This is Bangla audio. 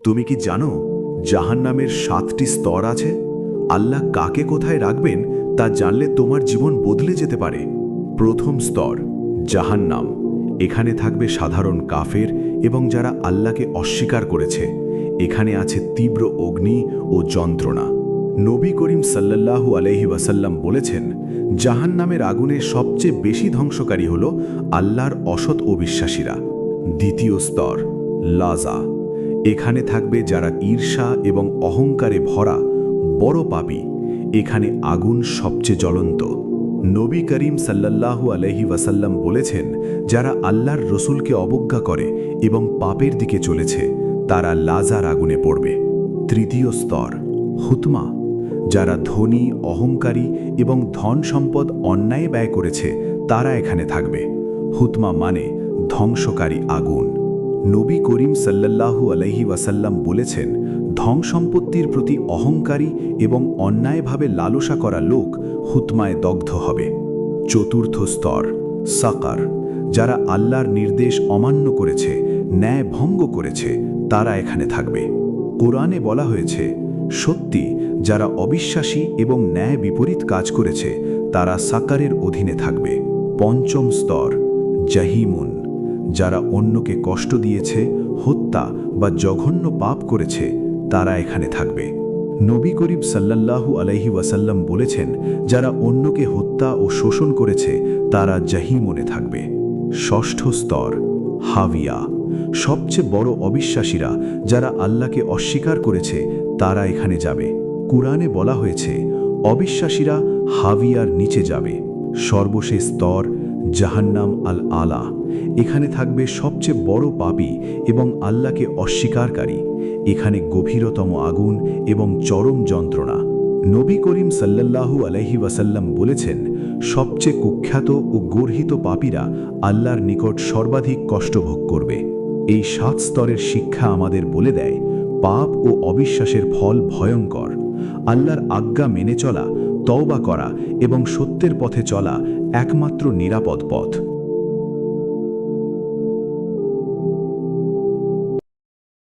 তুমি কি জানো জাহান্নামের 7টি স্তর আছে? আল্লাহ কাকে কোথায় রাখবেন তা জানলে তোমার জীবন বদলে যেতে পারে। প্রথম স্তর জাহান্নাম। এখানে থাকবে সাধারণ কাফের এবং যারা আল্লাহকে অস্বীকার করেছে। এখানে আছে তীব্র অগ্নি ও যন্ত্রণা। নবী করিম সাল্লাল্লাহু আলাইহি ওয়াসাল্লাম বলেছেন, জাহান্নামের আগুনের সবচেয়ে বেশি ধ্বংসকারী হল আল্লাহর অসৎ অবিশ্বাসীরা। দ্বিতীয় স্তর লাজা। এখানে থাকবে যারা ঈর্ষা এবং অহংকারে ভরা বড় পাপী। এখানে আগুন সবচেয়ে জ্বলন্ত। নবী করিম সাল্লাল্লাহু আলাইহি ওয়াসাল্লাম বলেছেন, যারা আল্লাহর রসুলকে অবজ্ঞা করে এবং পাপের দিকে চলেছে তারা লাজার আগুনে পড়বে। তৃতীয় স্তর হুতমা। যারা ধনী, অহংকারী এবং ধন সম্পদ অন্যায় ব্যয় করেছে তারা এখানে থাকবে। হুতমা মানে ধ্বংসকারী আগুন। নবী করিম সাল্লাল্লাহু আলাইহি ওয়াসাল্লাম বলেছেন, ধন সম্পত্তির প্রতি অহংকারী এবং অন্যায়ভাবে লালসা করা লোক হুতমায় দগ্ধ হবে। চতুর্থ স্তর সাকার। যারা আল্লাহর নির্দেশ অমান্য করেছে, ন্যায় ভঙ্গ করেছে তারা এখানে থাকবে। কোরআনে বলা হয়েছে, সত্যি যারা অবিশ্বাসী এবং ন্যায় বিপরীত কাজ করেছে তারা সাকারের অধীনে থাকবে। পঞ্চম স্তর জাহিমুন। যারা অন্যকে কষ্ট দিয়েছে, হত্যা বা জঘন্য পাপ করেছে তারা এখানে থাকবে। নবী করিম সাল্লাল্লাহু আলাইহি ওয়াসাল্লাম বলেছেন, যারা অন্যকে হত্যা ও শোষণ করেছে তারা জাহিমনে থাকবে। ষষ্ঠ স্তর হাবিয়া। সবচেয়ে বড় অবিশ্বাসীরা যারা আল্লাহকে অস্বীকার করেছে তারা এখানে যাবে। কুরআনে বলা হয়েছে, অবিশ্বাসীরা হাবিয়ার নিচে যাবে। সর্বশেষ স্তর জাহান্নাম আল আলা। এখানে থাকবে সবচেয়ে বড় পাপী এবং আল্লাহকে অস্বীকারী। এখানে গভীরতম আগুন এবং চরম যন্ত্রণা। নবী করিম সাল্লাল্লাহু আলাইহি ওয়াসাল্লাম বলেছেন, সবচেয়ে কুখ্যাত ও গর্হিত পাপীরা আল্লাহর নিকট সর্বাধিক কষ্ট ভোগ করবে। এই 7 স্তরের শিক্ষা আমাদের বলে দেয়, পাপ ও অবিশ্বাসের ফল ভয়ঙ্কর। আল্লাহর আজ্ঞা মেনে চলা, তওবা করা এবং সত্যের পথে চলা একমাত্র নিরাপদ পথ।